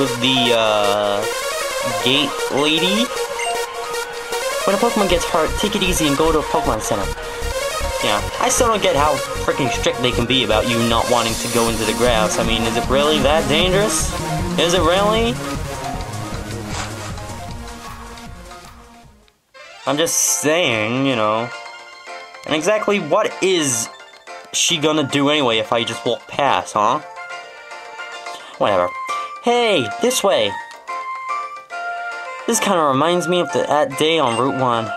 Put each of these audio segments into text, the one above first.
with the, gate lady. When a Pokemon gets hurt, take it easy and go to a Pokemon Center. Yeah, I still don't get how freaking strict they can be about you not wanting to go into the grass. I mean, is it really that dangerous? Is it really? I'm just saying, you know. And exactly what is she gonna do anyway if I just walk past, huh? Whatever. Hey, this way! This kind of reminds me of that day on Route 1.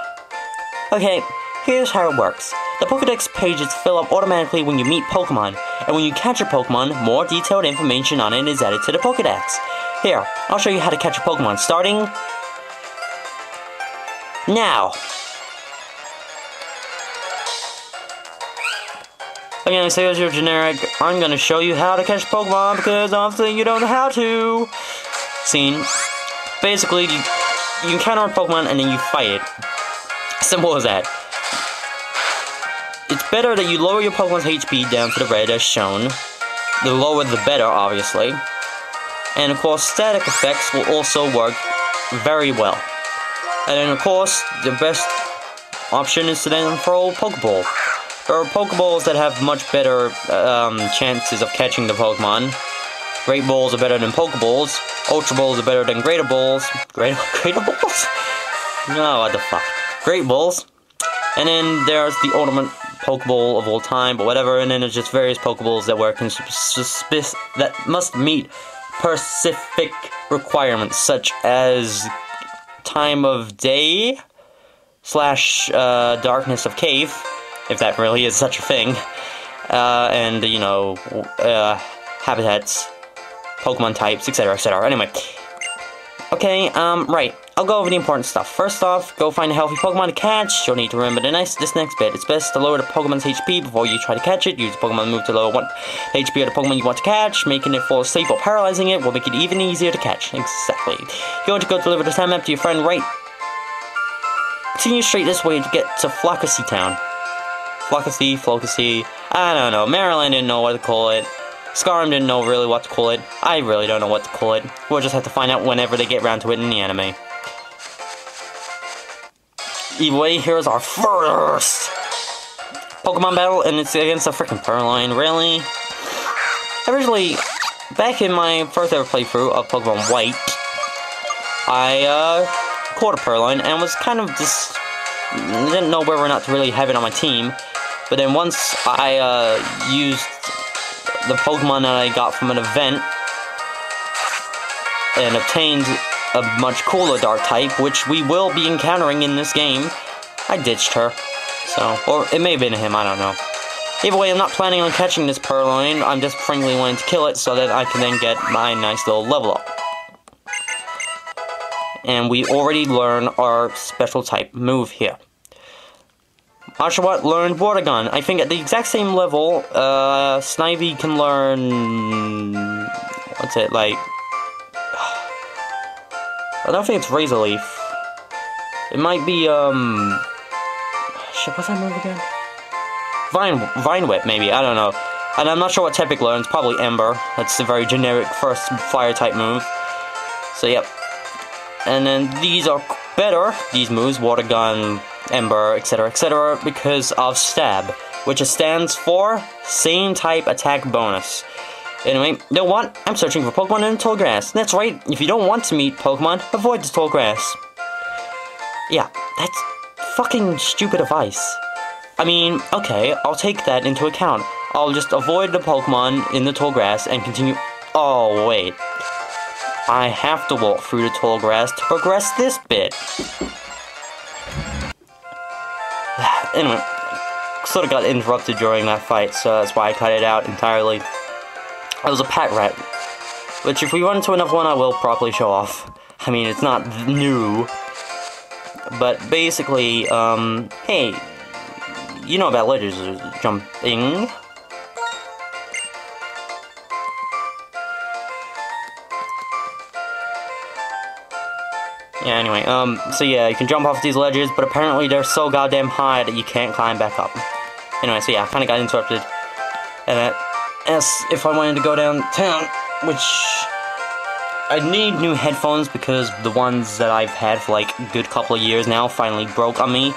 Okay, here's how it works. The Pokédex pages fill up automatically when you meet Pokémon, and when you catch a Pokémon, more detailed information on it is added to the Pokédex. Here, I'll show you how to catch a Pokémon, starting now. Again, say as your generic, I'm gonna show you how to catch Pokemon because obviously you don't know how to. Scene. Basically, you encounter a Pokemon and then you fight it. Simple as that. It's better that you lower your Pokemon's HP down to the red as shown. The lower the better, obviously. And of course, static effects will also work very well. And then of course, the best option is to then throw a Pokeball. There are Pokeballs that have much better chances of catching the Pokemon. Great Balls are better than Pokeballs. Ultra Balls are better than Greater Balls. Greater Balls? No, what the fuck. Great Balls. And then there's the ultimate Pokeball of all time, but whatever. And then there's just various Pokeballs that work in that must meet specific requirements, such as time of day / darkness of cave. If that really is such a thing, and, you know, habitats, Pokemon types, etc., etc. Anyway, okay, right, I'll go over the important stuff. First off, go find a healthy Pokemon to catch. You'll need to remember this next bit. It's best to lower the Pokemon's HP before you try to catch it. Use the Pokemon move to lower the HP of the Pokemon you want to catch. Making it fall asleep or paralyzing it will make it even easier to catch. Exactly. You're going to go deliver the time map to your friend, right? Continue straight this way to get to Flockacy Town. Flockacy, I don't know. Maryland didn't know what to call it. Skyrim didn't know really what to call it. I really don't know what to call it. We'll just have to find out whenever they get around to it in the anime. Either way, here's our first Pokemon battle, and it's against a freaking Purloin, really? Originally, back in my first ever playthrough of Pokemon White, I caught a Purloin and was kind of just didn't know whether or not to really have it on my team. But then once I used the Pokemon that I got from an event and obtained a much cooler Dark type, which we will be encountering in this game, I ditched her. So, or it may have been him, I don't know. Either way, I'm not planning on catching this Purloin. I'm just frankly wanting to kill it so that I can then get my nice little level up. And we already learned our special type move here. Oshawott learned Water Gun. I think at the exact same level, Snivy can learn... What's it, like... I don't think it's Razor Leaf. It might be, Shit, what's that move again? Vine Whip, maybe, I don't know. And I'm not sure what Tepic learns, probably Ember. That's a very generic first fire-type move. So, yep. And then these are better, these moves, Water Gun, Ember, etc., because of Stab, which stands for Same Type Attack Bonus. Anyway, you know what? I'm searching for Pokemon in the tall grass. That's right, if you don't want to meet Pokemon, avoid the tall grass. Yeah, that's fucking stupid advice. I mean, okay, I'll take that into account. I'll just avoid the Pokemon in the tall grass and continue... Oh, wait. I have to walk through the tall grass to progress this bit. Anyway, sort of got interrupted during that fight, so that's why I cut it out entirely. It was a pack rat, which if we run into another one, I will properly show off. I mean, it's not new, but basically, hey, you know about ledges jumping. Yeah, anyway, so yeah, you can jump off these ledges, but apparently they're so goddamn high that you can't climb back up. Anyway, so yeah, I kinda got interrupted. And as if I wanted to go downtown, which I need new headphones because the ones that I've had for like a good couple of years now finally broke on me.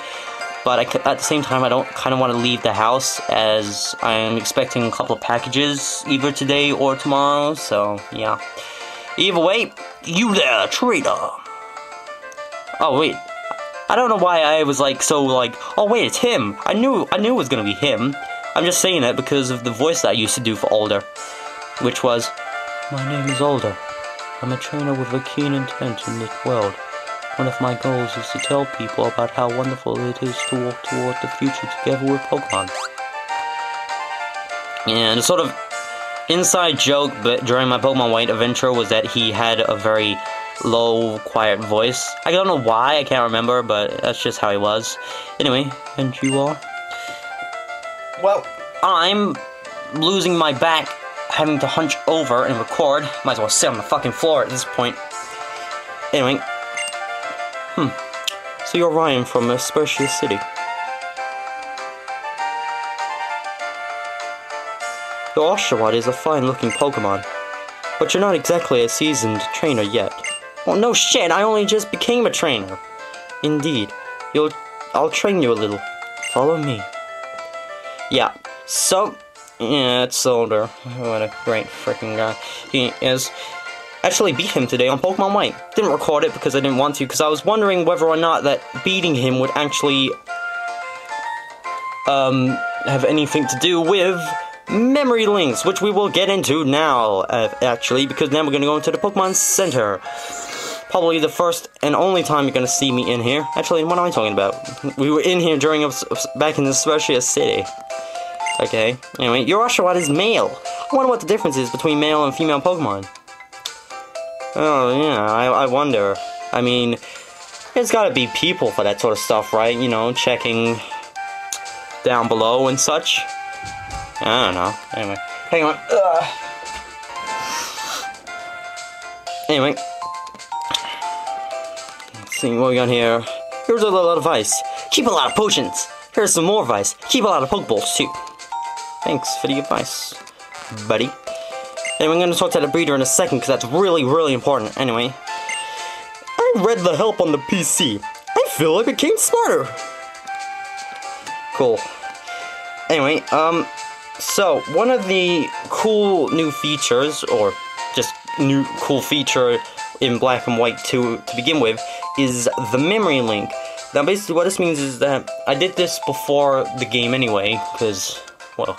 But at the same time, I don't kind of want to leave the house as I'm expecting a couple of packages either today or tomorrow. So yeah. Either way, you there, traitor. Oh wait, I don't know why I was like so like. Oh wait, it's him. I knew it was gonna be him. I'm just saying it because of the voice that I used to do for Alder, which was, "My name is Alder. I'm a trainer with a keen intent in this world. One of my goals is to tell people about how wonderful it is to walk toward the future together with Pokemon." And a sort of inside joke but during my Pokemon White adventure was that he had a very low, quiet voice. I don't know why, I can't remember, but that's just how he was. Anyway, and you are? Well, I'm losing my back, having to hunch over and record. Might as well sit on the fucking floor at this point. Anyway. So you're Ryan from Aspertia City. Your Oshawott is a fine-looking Pokemon, but you're not exactly a seasoned trainer yet. Well, no shit, I only just became a trainer. Indeed. I'll train you a little. Follow me. Yeah, so... yeah, it's Alder. What a great freaking guy he is. Actually beat him today on Pokemon White. Didn't record it because I didn't want to, because I was wondering whether or not that beating him would actually have anything to do with memory links, which we will get into now, actually, because now we're going to go into the Pokemon Center. Probably the first and only time you're going to see me in here. Actually, what am I talking about? We were in here back in the Aspertia City. Okay, anyway, your Oshawott is male. I wonder what the difference is between male and female Pokemon. Oh, yeah, I wonder. I mean, there's gotta be people for that sort of stuff, right? You know, checking down below and such. I don't know. Anyway, hang on. Anyway. Let's see what we got here. Here's a lot of ice. Keep a lot of potions. Here's some more advice. Keep a lot of Pokeballs, too. Thanks for the advice, buddy. And we're going to talk to the breeder in a second, because that's really, really important. Anyway, I read the help on the PC. I feel I became smarter. Cool. Anyway, so, one of the cool new features, or just new cool feature in Black and White 2 to begin with, is the memory link. Now, basically, what this means is that I did this before the game anyway, because, well...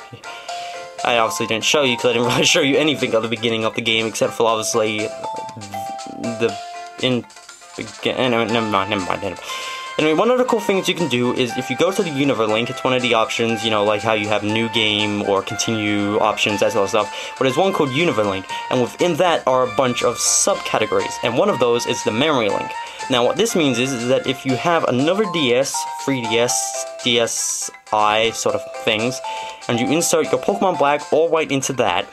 I obviously didn't show you because I didn't really show you anything at the beginning of the game except for obviously never mind. Anyway, one of the cool things you can do is if you go to the Universe link, it's one of the options, you know, like how you have new game or continue options, that sort of stuff. But there's one called Universe link, and within that are a bunch of subcategories, and one of those is the memory link. Now, what this means is that if you have another DS, 3DS, DSi sort of things, and you insert your Pokemon Black or White into that,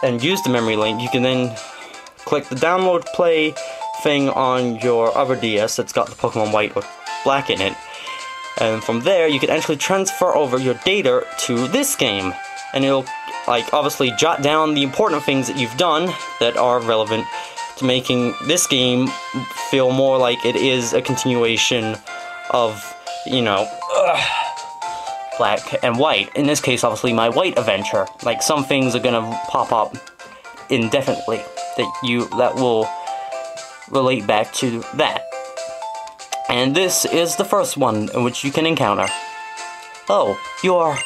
and use the memory link, you can then click the download play thing on your other DS that's got the Pokemon White or Black in it, and from there you can actually transfer over your data to this game, and it'll, like, obviously jot down the important things that you've done that are relevant to making this game feel more like it is a continuation of, you know, Black and White. In this case, obviously, my White adventure. Like, some things are gonna pop up indefinitely that will relate back to that. And this is the first one in which you can encounter. Oh, you are...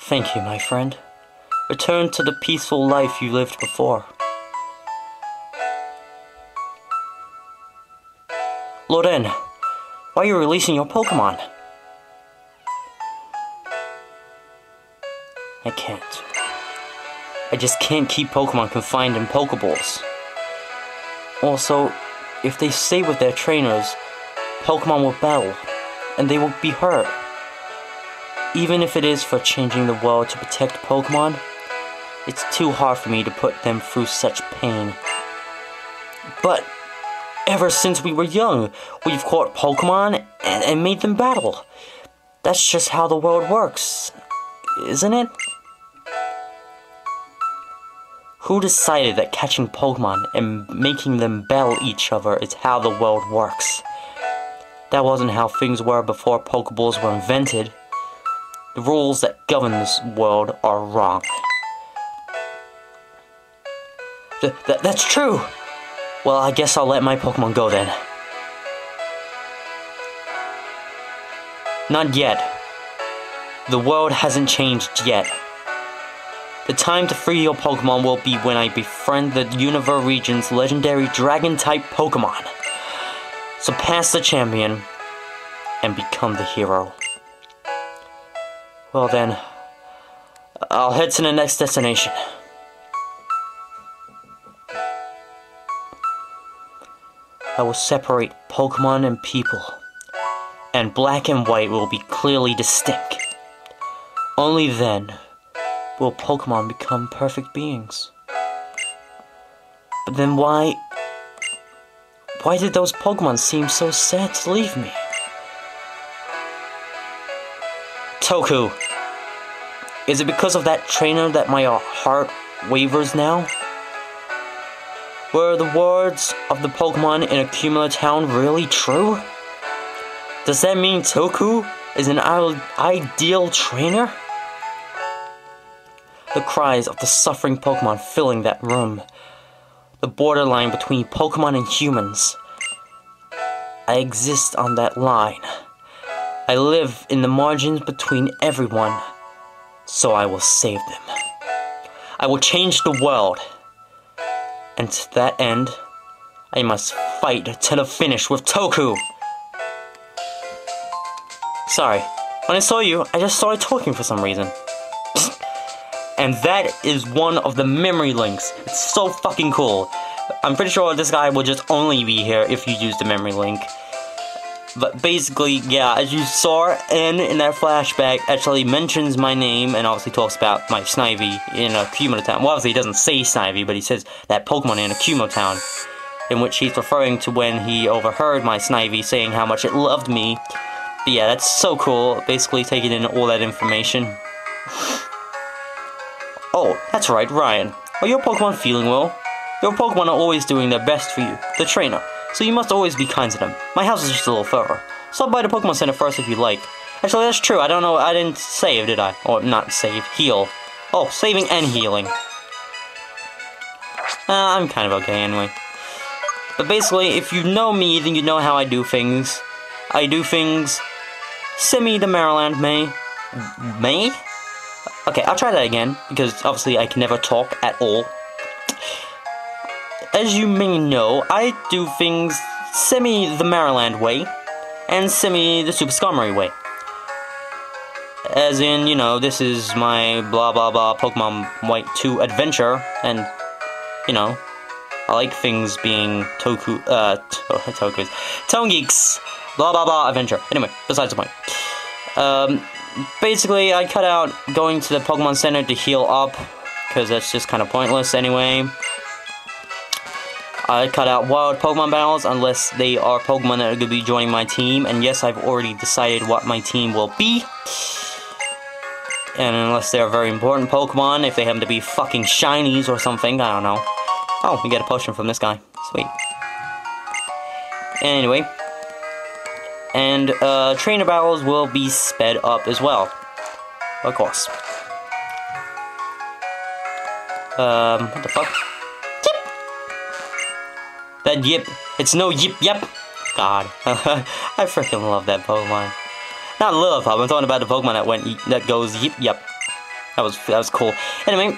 Thank you, my friend. Return to the peaceful life you lived before. Loden, why are you releasing your Pokemon? I can't. I just can't keep Pokemon confined in Pokeballs. Also, if they stay with their trainers, Pokemon will battle, and they will be hurt. Even if it is for changing the world to protect Pokemon, it's too hard for me to put them through such pain. But ever since we were young, we've caught Pokemon and made them battle. That's just how the world works, isn't it? Who decided that catching Pokemon and making them battle each other is how the world works? That wasn't how things were before Pokeballs were invented. The rules that govern this world are wrong. That's true! Well, I guess I'll let my Pokemon go then. Not yet. The world hasn't changed yet. The time to free your Pokemon will be when I befriend the Univers region's legendary Dragon-type Pokemon. Surpass the champion and become the hero. Well then, I'll head to the next destination. I will separate Pokemon and people, and black and white will be clearly distinct. Only then will Pokemon become perfect beings. But then why did those Pokemon seem so sad to leave me? Toku, is it because of that trainer that my heart wavers now? Were the words of the Pokemon in Accumula Town really true? Does that mean Toku is an ideal trainer? The cries of the suffering Pokemon filling that room. The borderline between Pokemon and humans. I exist on that line. I live in the margins between everyone, so I will save them. I will change the world. And to that end, I must fight to the finish with Toku. Sorry, when I saw you, I just started talking for some reason. And that is one of the memory links. It's so fucking cool. I'm pretty sure this guy will just only be here if you use the memory link. But basically, yeah, as you saw, N in that flashback actually mentions my name and obviously talks about my Snivy in Accumula Town. Well, obviously he doesn't say Snivy, but he says that Pokemon in Accumula Town, in which he's referring to when he overheard my Snivy saying how much it loved me. But yeah, that's so cool, basically taking in all that information. Oh, that's right, Ryan. Are your Pokemon feeling well? Your Pokemon are always doing their best for you, the trainer, so you must always be kind to them. My house is just a little further. Stop by the Pokemon Center first if you like. Actually, that's true. I don't know. I didn't save, did I? Or not save. Heal. Oh, saving and healing. I'm kind of okay anyway. But basically, if you know me, then you know how I do things. I do things semi the Maryland May. May? Okay, I'll try that again, because obviously I can never talk at all. As you may know, I do things semi the Maryland way, and semi the Super Scummery way. As in, you know, this is my blah blah blah Pokemon White 2 adventure, and, you know, I like things being Tone Geeks, blah blah blah adventure. Anyway, besides the point. Basically, I cut out going to the Pokemon Center to heal up, because that's just kind of pointless anyway. I cut out wild Pokemon battles unless they are Pokemon that are going to be joining my team, and yes, I've already decided what my team will be. And unless they're very important Pokemon, if they happen to be fucking shinies or something, I don't know. Oh, we get a potion from this guy. Sweet. Anyway. And, trainer battles will be sped up as well. Of course. What the fuck? Yip! That yip. It's no yip yep. God. I freaking love that Pokemon. Not love, I'm talking about the Pokemon that goes yip yep. That was cool. Anyway,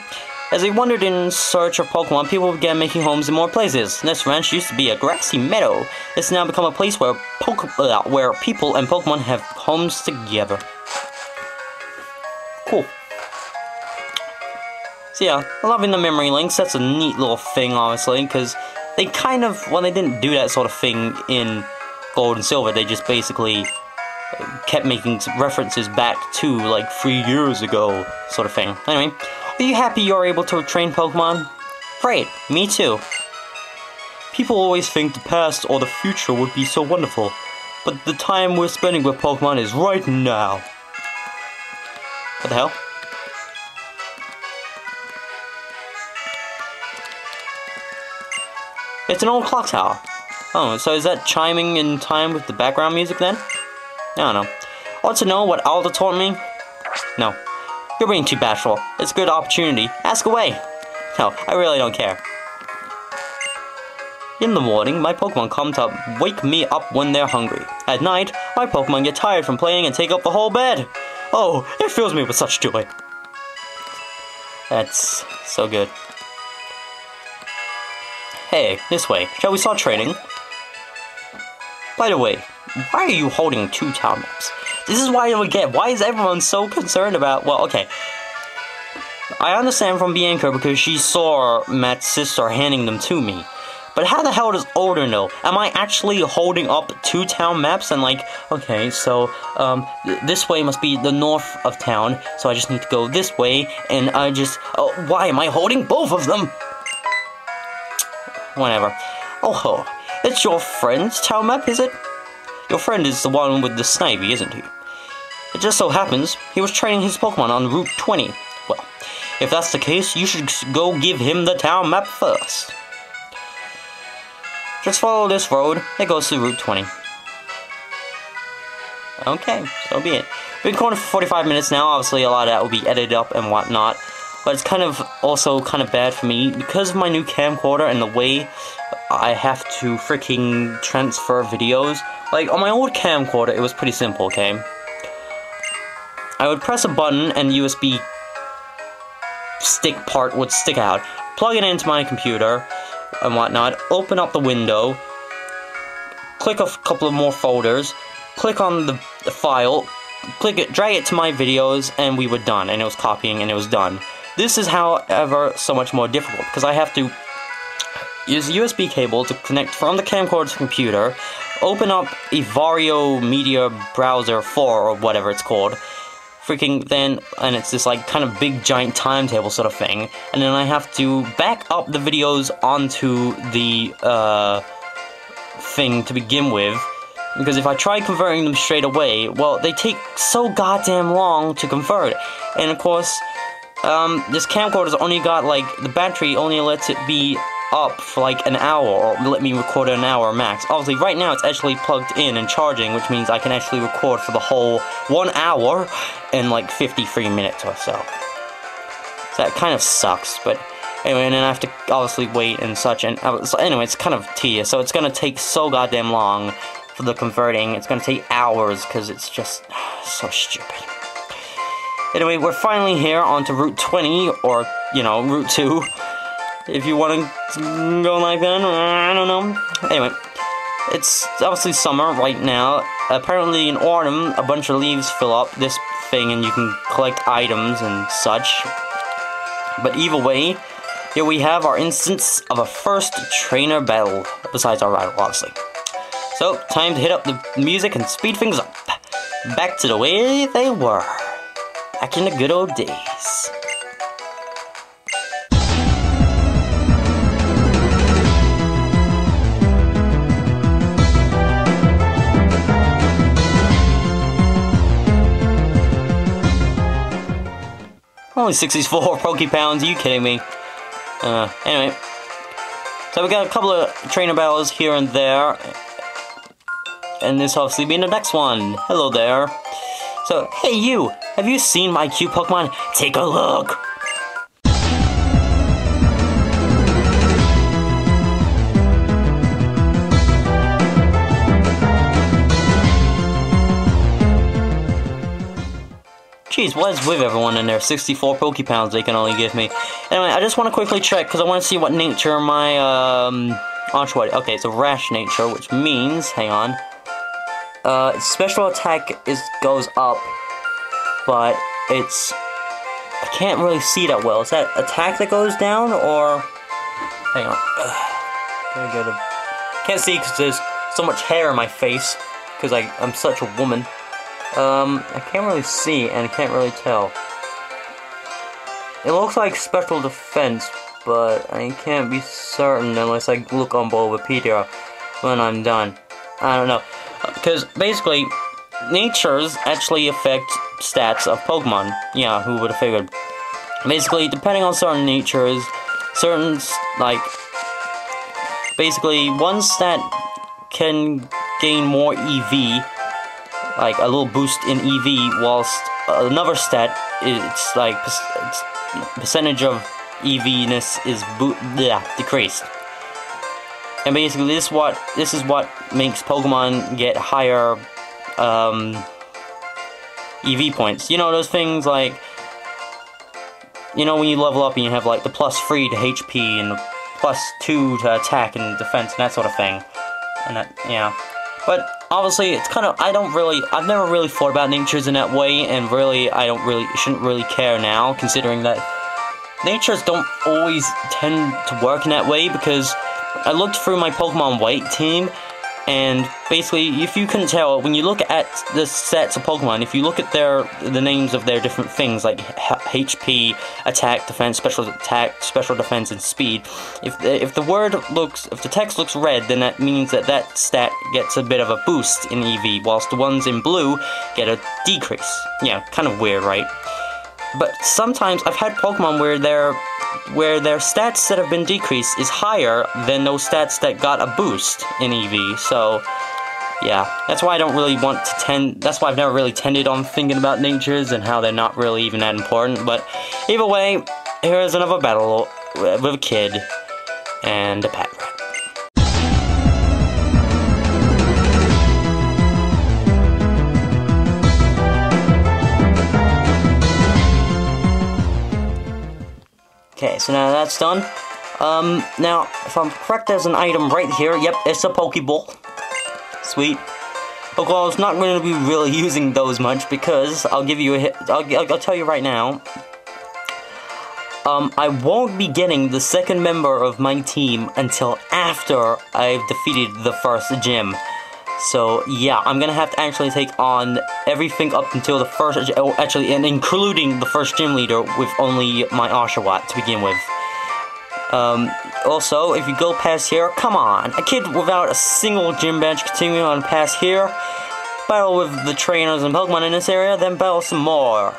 as they wandered in search of Pokemon, people began making homes in more places. This ranch used to be a grassy meadow. It's now become a place where people and Pokemon have homes together. Cool. So yeah, loving the memory links. That's a neat little thing, honestly, because they kind of, well, they didn't do that sort of thing in Gold and Silver. They just basically kept making references back to, like, 3 years ago, sort of thing. Anyway, are you happy you're able to train Pokemon? Great, me too. People always think the past or the future would be so wonderful, but the time we're spending with Pokemon is right now. What the hell? It's an old clock tower. Oh, so is that chiming in time with the background music then? I don't know. Want to know what Alda taught me? No. You're being too bashful. It's a good opportunity. Ask away. No, I really don't care. In the morning, my Pokemon come to wake me up when they're hungry. At night, my Pokemon get tired from playing and take up the whole bed. Oh, it fills me with such joy. That's so good. Hey, this way. Shall we start training? By the way, why are you holding 2 town maps? This is why I don't get. Why is everyone so concerned about... Well, okay. I understand from Bianca because she saw Matt's sister handing them to me. But how the hell does Older know? Am I actually holding up 2 town maps and like, okay, so, this way must be the north of town, so I just need to go this way, and I just, why am I holding both of them? Whatever. Oh ho, it's your friend's town map, is it? Your friend is the one with the Snivy, isn't he? It just so happens, he was training his Pokemon on Route 20. Well, if that's the case, you should go give him the town map first. Just follow this road, it goes to Route 20. Okay, so be it. We've been recording for 45 minutes now, obviously a lot of that will be edited up and whatnot. But it's kind of also kind of bad for me, because of my new camcorder and the way I have to freaking transfer videos. Like, on my old camcorder, it was pretty simple, okay? I would press a button and USB stick part would stick out, plug it into my computer, and whatnot, open up the window, click a couple of more folders, click on the file, click it, drag it to my videos, and we were done, and it was copying, and it was done. This is, however, so much more difficult, because I have to use a USB cable to connect from the camcorder to the computer, open up a Vario Media Browser 4, or whatever it's called, and it's this like kind of big giant timetable sort of thing, and then I have to back up the videos onto the thing to begin with, because if I try converting them straight away, well, they take so goddamn long to convert, and of course, this camcorder's only got like, the battery only lets it be up for like an hour, or let me record an hour max. Obviously, right now it's actually plugged in and charging, which means I can actually record for the whole 1 hour in like 53 minutes or so. So that kind of sucks, but anyway, and then I have to obviously wait and such, and so anyway, it's kind of tedious, so it's gonna take so goddamn long for the converting. It's gonna take hours, because it's just so stupid. Anyway, we're finally here onto Route 20, or, you know, Route 2. If you want to go like that, I don't know. Anyway, it's obviously summer right now. Apparently in autumn, a bunch of leaves fill up this thing and you can collect items and such. But either way, here we have our instance of a first trainer battle, besides our rival, obviously. So, time to hit up the music and speed things up. Back to the way they were. Back in the good old days. Only 64 Pokepounds, are you kidding me? Anyway. So we got a couple of trainer battles here and there. And this obviously being the next one. Hello there. So, hey you! Have you seen my cute Pokemon? Take a look! Jeez, what is with everyone in their 64 Pokepounds they can only give me? Anyway, I just want to quickly check, because I want to see what nature my, okay, it's a rash nature, which means, hang on, its special attack goes up, but it's, I can't really see that well. Is that attack that goes down, or, hang on, can't see because there's so much hair in my face, because I'm such a woman. I can't really see, and I can't really tell. It looks like special defense, but I can't be certain unless I look on Wikipedia when I'm done. I don't know. Because, basically, natures actually affect stats of Pokemon. Yeah, who would have figured? Basically, depending on certain natures, basically, one stat can gain more EV, like a little boost in EV, whilst another stat, it's like, percentage of EV-ness is decreased. And basically, this is what makes Pokemon get higher EV points. You know, those things like, you know, when you level up and you have like the +3 to HP and the +2 to attack and defense and that sort of thing. And that, yeah. But obviously, it's kind of, I've never really thought about natures in that way, and really, shouldn't really care now, considering that natures don't always tend to work in that way, because I looked through my Pokemon White team, and basically, if you couldn't tell, when you look at the sets of Pokemon, if you look at the names of their different things, like HP, attack, defense, special attack, special defense, and speed, if the text looks red, then that means that stat gets a bit of a boost in EV, whilst the ones in blue get a decrease. Yeah, kind of weird, right? But sometimes I've had Pokemon where their stats that have been decreased is higher than those stats that got a boost in EV. So, yeah, that's why I don't really want to that's why I've never really tended on thinking about natures and how they're not really even that important. But either way, here's another battle with a kid and a pet rat. Okay, so now that's done. Now, if I'm correct, there's an item right here. Yep, it's a Pokeball. Sweet. But well, I was not going to be really using those much, because I'll give you a hit. I'll tell you right now. I won't be getting the second member of my team until after I've defeated the first gym. So, yeah, I'm gonna have to actually take on everything up until the first, actually, and including the first gym leader with only my Oshawott to begin with. Also, if you go past here, come on, a kid without a single gym badge continuing on past here, battle with the trainers and Pokemon in this area, then battle some more.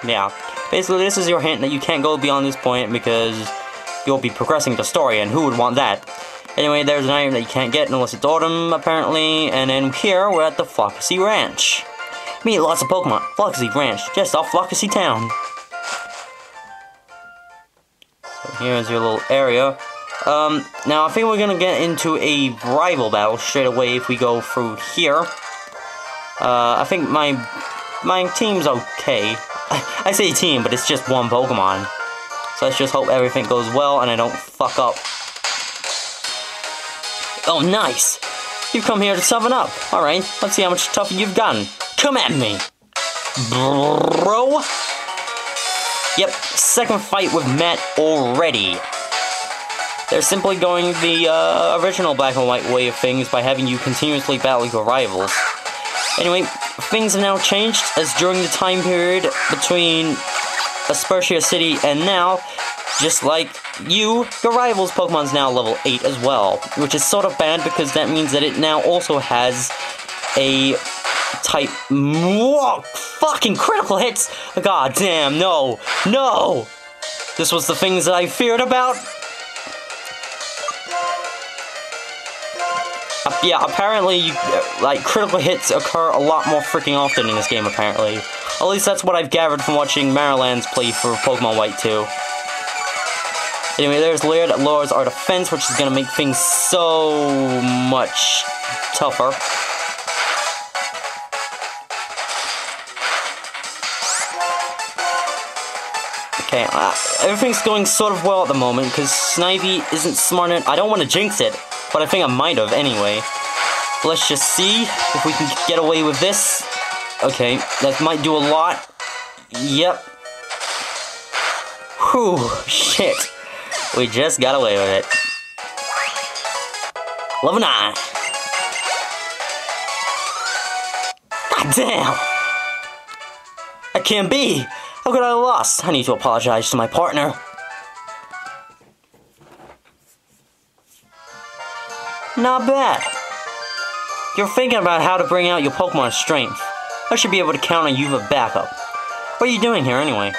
Yeah, basically this is your hint that you can't go beyond this point because you'll be progressing the story, and who would want that? Anyway, there's an item that you can't get unless it's autumn, apparently, and then here, we're at the Flockasy Ranch. Meet lots of Pokemon. Flockasy Ranch, just off Flockasy Town. So here's your little area. Now I think we're gonna get into a rival battle straight away if we go through here. I think my team's okay. I say team, but it's just one Pokemon. So let's just hope everything goes well and I don't fuck up. Oh, nice! You've come here to toughen up. Alright, let's see how much tougher you've gotten. Come at me! Bro! Yep, second fight with Matt already. They're simply going the original black and white way of things by having you continuously battle your rivals. Anyway, things have now changed, as during the time period between Aspertia City and now, just like your rival's Pokemon's now level 8 as well, which is sort of bad because that means that it now also has a type. Whoa, fucking critical hits! God damn, no! No! This was the things that I feared about? Yeah, apparently, like, critical hits occur a lot more freaking often in this game, apparently. At least that's what I've gathered from watching Maryland's play for Pokemon White 2. Anyway, there's Lair that lowers our defense, which is gonna make things so much tougher. Okay, everything's going sort of well at the moment, because Snivy isn't smart enough. I don't want to jinx it, but I think I might have anyway. Let's just see if we can get away with this. Okay, that might do a lot. Yep. Whew, shit. We just got away with it. Level 9. God damn! That can't be! How could I have lost? I need to apologize to my partner. Not bad. You're thinking about how to bring out your Pokemon's strength. I should be able to count on you for backup. What are you doing here anyway?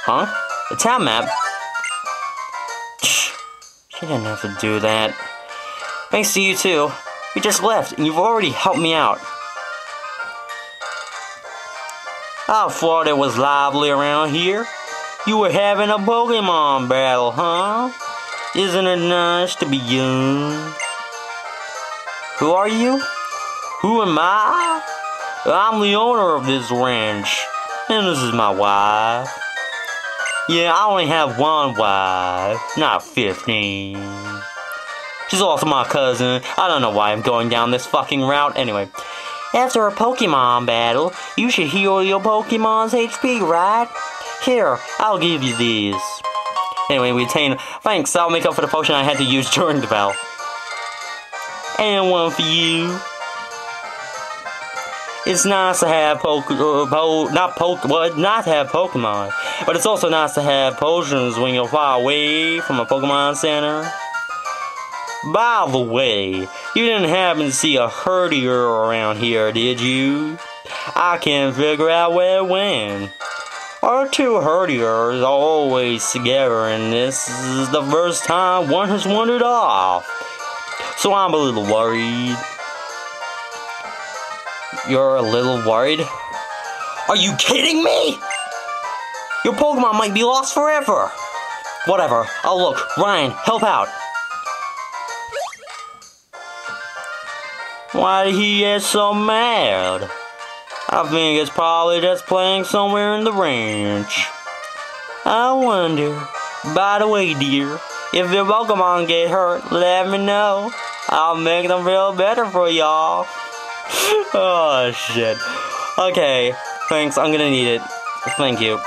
Huh? The town map? She didn't have to do that. Thanks to you too. We just left, and you've already helped me out. I thought it was lively around here. You were having a Pokémon battle, huh? Isn't it nice to be young? Who are you? Who am I? I'm the owner of this ranch, and this is my wife. Yeah, I only have one wife, not 15. She's also my cousin. I don't know why I'm going down this fucking route. Anyway, after a Pokemon battle, you should heal your Pokemon's HP, right? Here, I'll give you these. Anyway, we attain. Thanks, I'll make up for the potion I had to use during the battle. And one for you. It's nice to have not to have Pokemon, but it's also nice to have potions when you're far away from a Pokemon Center. By the way, you didn't happen to see a herdier around here, did you? I can't figure out where it went. Our two herdiers are always together, and this is the first time one has wandered off. So I'm a little worried. You're a little worried? Are you kidding me? Your Pokemon might be lost forever. Whatever, I'll look. Ryan, help out. Why did he get so mad? I think it's probably just playing somewhere in the ranch. I wonder. By the way, dear, if your Pokemon get hurt, let me know. I'll make them feel better for y'all. Oh shit. Okay, thanks. I'm gonna need it. Thank you.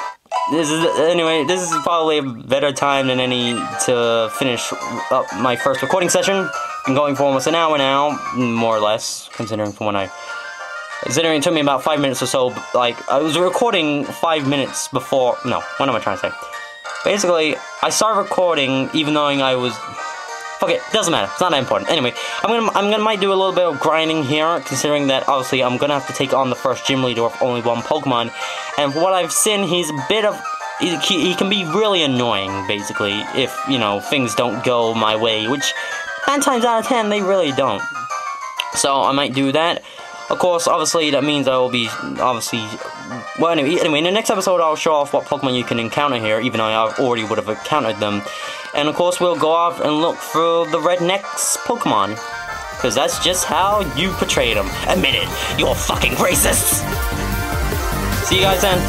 This is probably a better time than any to finish up my first recording session. I'm going for almost an hour now, more or less, considering it took me about 5 minutes or so. Like, I was recording 5 minutes before. No, what am I trying to say? Basically, I started recording even though I was. Fuck it, doesn't matter. It's not that important. Anyway, might do a little bit of grinding here, considering that obviously I'm gonna have to take on the first gym leader with only one Pokemon, and from what I've seen, he's a bit of. He can be really annoying, basically, if things don't go my way, which 9 times out of 10 they really don't. So I might do that. Of course, obviously, that means I will be, well, anyway, in the next episode, I'll show off what Pokemon you can encounter here, even though I already would have encountered them. And, of course, we'll go off and look for the rednecks Pokemon. Because that's just how you portrayed them. Admit it, you're fucking racists! See you guys then.